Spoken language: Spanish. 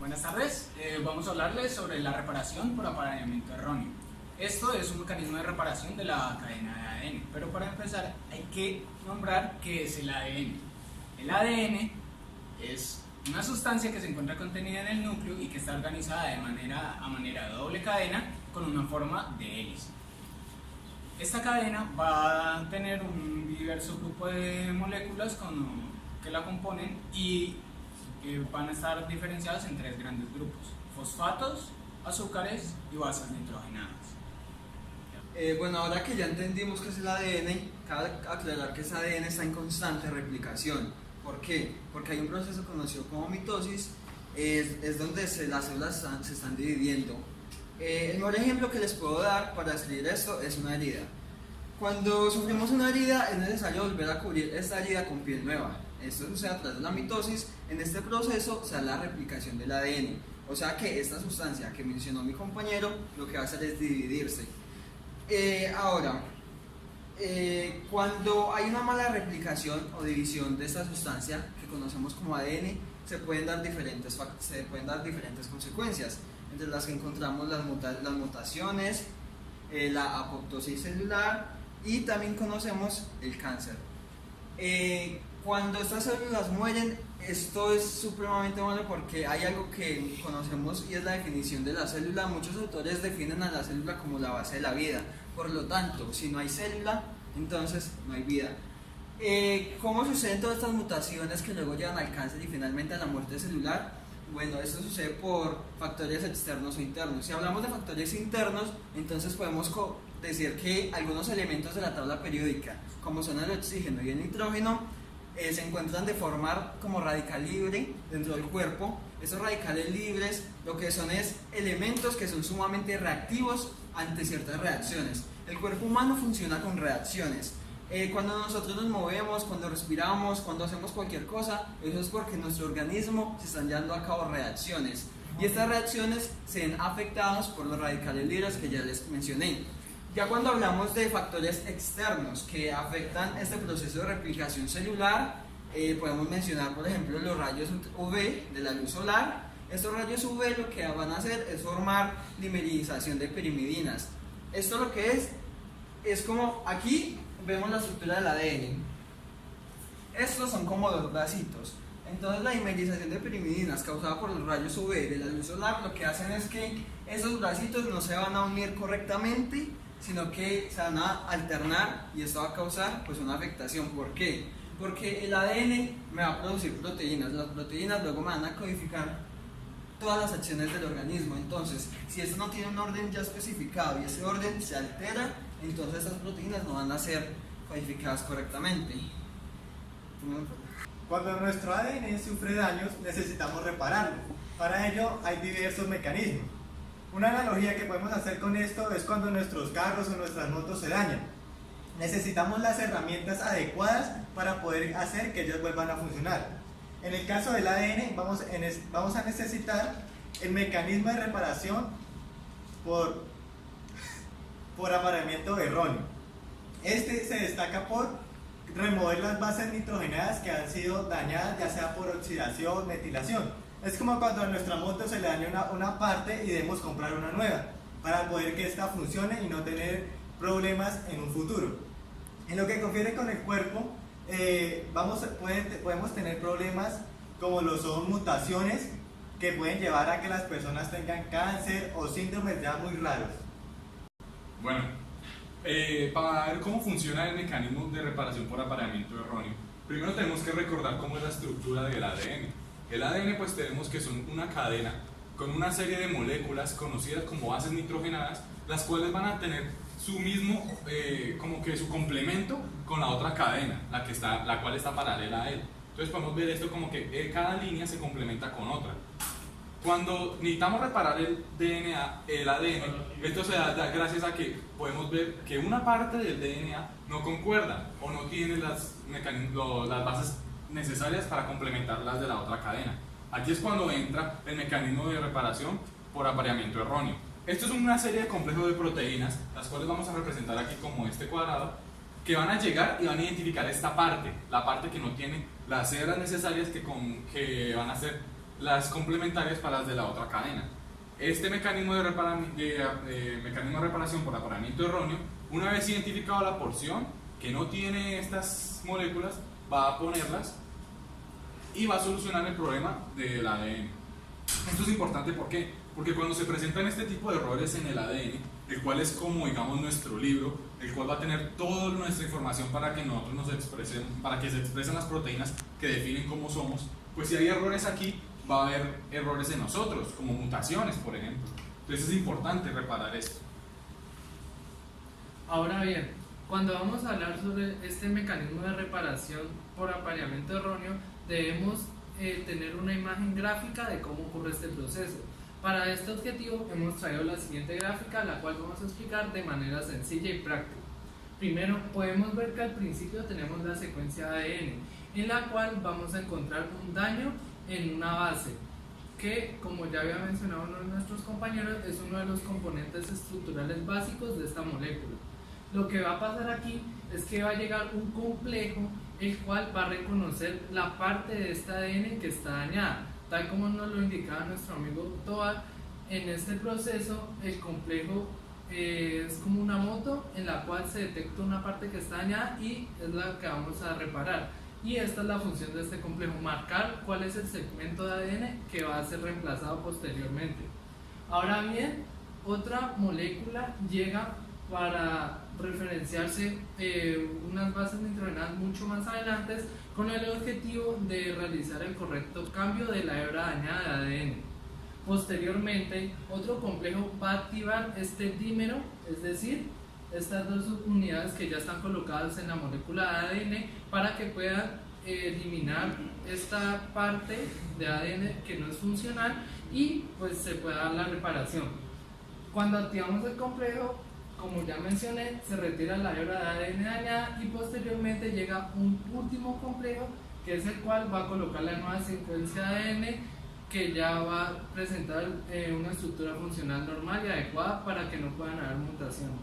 Buenas tardes, vamos a hablarles sobre la reparación por apareamiento erróneo. Esto es un mecanismo de reparación de la cadena de ADN, pero para empezar hay que nombrar qué es el ADN. El ADN es una sustancia que se encuentra contenida en el núcleo y que está organizada a manera de doble cadena con una forma de hélice. Esta cadena va a tener un diverso grupo de moléculas que la componen y van a estar diferenciadas en tres grandes grupos: fosfatos, azúcares y bases nitrogenadas. Bueno, ahora que ya entendimos qué es el ADN, cabe aclarar que ese ADN está en constante replicación. ¿Por qué? Porque hay un proceso conocido como mitosis, es donde las células se están dividiendo. El mejor ejemplo que les puedo dar para describir esto es una herida. Cuando sufrimos una herida es necesario volver a cubrir esta herida con piel nueva. Esto sucede a través de la mitosis. En este proceso se da la replicación del ADN. O sea que esta sustancia que mencionó mi compañero lo que va a hacer es dividirse. Cuando hay una mala replicación o división de esta sustancia que conocemos como ADN, se pueden dar diferentes consecuencias, entre las que encontramos las mutaciones, la apoptosis celular y también conocemos el cáncer. Cuando estas células mueren, esto es supremamente malo porque hay algo que conocemos y es la definición de la célula. Muchos autores definen a la célula como la base de la vida. Por lo tanto, si no hay célula, entonces no hay vida. ¿Cómo suceden todas estas mutaciones que luego llevan al cáncer y finalmente a la muerte celular? Bueno, esto sucede por factores externos o internos. Si hablamos de factores internos, entonces podemos decir que algunos elementos de la tabla periódica, como son el oxígeno y el nitrógeno, se encuentran de formar como radical libre dentro del cuerpo. Estos radicales libres lo que son es elementos que son sumamente reactivos ante ciertas reacciones. El cuerpo humano funciona con reacciones. Cuando nosotros nos movemos, cuando respiramos, cuando hacemos cualquier cosa, eso es porque en nuestro organismo se están llevando a cabo reacciones. Y estas reacciones se ven afectadas por los radicales libres que ya les mencioné. Ya cuando hablamos de factores externos que afectan este proceso de replicación celular, podemos mencionar, por ejemplo, los rayos UV de la luz solar. Estos rayos UV lo que van a hacer es formar dimerización de pirimidinas. Esto lo que es como aquí vemos la estructura del ADN. Estos son como dos bracitos. Entonces la dimerización de pirimidinas causada por los rayos UV de la luz solar lo que hacen es que esos bracitos no se van a unir correctamente, sino que se van a alternar y esto va a causar pues una afectación. ¿Por qué? Porque el ADN me va a producir proteínas. Las proteínas luego me van a codificar todas las acciones del organismo. Entonces, si esto no tiene un orden ya especificado y ese orden se altera, entonces estas proteínas no van a ser codificadas correctamente. Cuando nuestro ADN sufre daños, necesitamos repararlo. Para ello hay diversos mecanismos. Una analogía que podemos hacer con esto es cuando nuestros carros o nuestras motos se dañan. Necesitamos las herramientas adecuadas para poder hacer que ellas vuelvan a funcionar. En el caso del ADN vamos a necesitar el mecanismo de reparación por apareamiento erróneo. Este se destaca por remover las bases nitrogenadas que han sido dañadas, ya sea por oxidación, metilación. Es como cuando a nuestra moto se le daña una parte y debemos comprar una nueva para poder que esta funcione y no tener problemas en un futuro. En lo que confiere con el cuerpo, podemos tener problemas como lo son mutaciones que pueden llevar a que las personas tengan cáncer o síndromes ya muy raros. Bueno, para ver cómo funciona el mecanismo de reparación por apareamiento erróneo, primero tenemos que recordar cómo es la estructura del ADN. El ADN pues tenemos que son una cadena con una serie de moléculas conocidas como bases nitrogenadas, las cuales van a tener su mismo, como que su complemento con la otra cadena, la cual está paralela a él. Entonces podemos ver esto como que cada línea se complementa con otra. Cuando necesitamos reparar el DNA, el ADN, esto se da gracias a que podemos ver que una parte del DNA no concuerda o no tiene las bases necesarias para complementar las de la otra cadena. Aquí es cuando entra el mecanismo de reparación por apareamiento erróneo. Esto es una serie de complejos de proteínas, las cuales vamos a representar aquí como este cuadrado, que van a llegar y van a identificar esta parte, la parte que no tiene las hebras necesarias que van a ser las complementarias para las de la otra cadena. Este mecanismo de reparación por apareamiento erróneo, una vez identificado la porción que no tiene estas moléculas, va a ponerlas y va a solucionar el problema del ADN. Esto es importante, ¿por qué? Porque cuando se presentan este tipo de errores en el ADN, el cual es como, digamos, nuestro libro, el cual va a tener toda nuestra información para que nosotros nos expresen, para que se expresen las proteínas que definen cómo somos, pues si hay errores aquí, va a haber errores en nosotros, como mutaciones, por ejemplo. Entonces es importante reparar esto. Ahora bien, cuando vamos a hablar sobre este mecanismo de reparación por apareamiento erróneo, debemos tener una imagen gráfica de cómo ocurre este proceso. Para este objetivo hemos traído la siguiente gráfica, la cual vamos a explicar de manera sencilla y práctica. Primero, podemos ver que al principio tenemos la secuencia ADN, en la cual vamos a encontrar un daño en una base, que, como ya había mencionado uno de nuestros compañeros, es uno de los componentes estructurales básicos de esta molécula. Lo que va a pasar aquí es que va a llegar un complejo, el cual va a reconocer la parte de esta ADN que está dañada. Tal como nos lo indicaba nuestro amigo Toa, en este proceso el complejo es como una moto en la cual se detecta una parte que está dañada y es la que vamos a reparar. Y esta es la función de este complejo, marcar cuál es el segmento de ADN que va a ser reemplazado posteriormente. Ahora bien, otra molécula llega para referenciarse unas bases nitrogenadas mucho más adelante, con el objetivo de realizar el correcto cambio de la hebra dañada de ADN. Posteriormente, otro complejo va a activar este dímero, es decir, estas dos unidades que ya están colocadas en la molécula de ADN, para que puedan eliminar esta parte de ADN que no es funcional y pues se pueda dar la reparación. Cuando activamos el complejo, como ya mencioné, se retira la hebra de ADN dañada y posteriormente llega un último complejo, que es el cual va a colocar la nueva secuencia de ADN, que ya va a presentar una estructura funcional normal y adecuada para que no puedan haber mutaciones.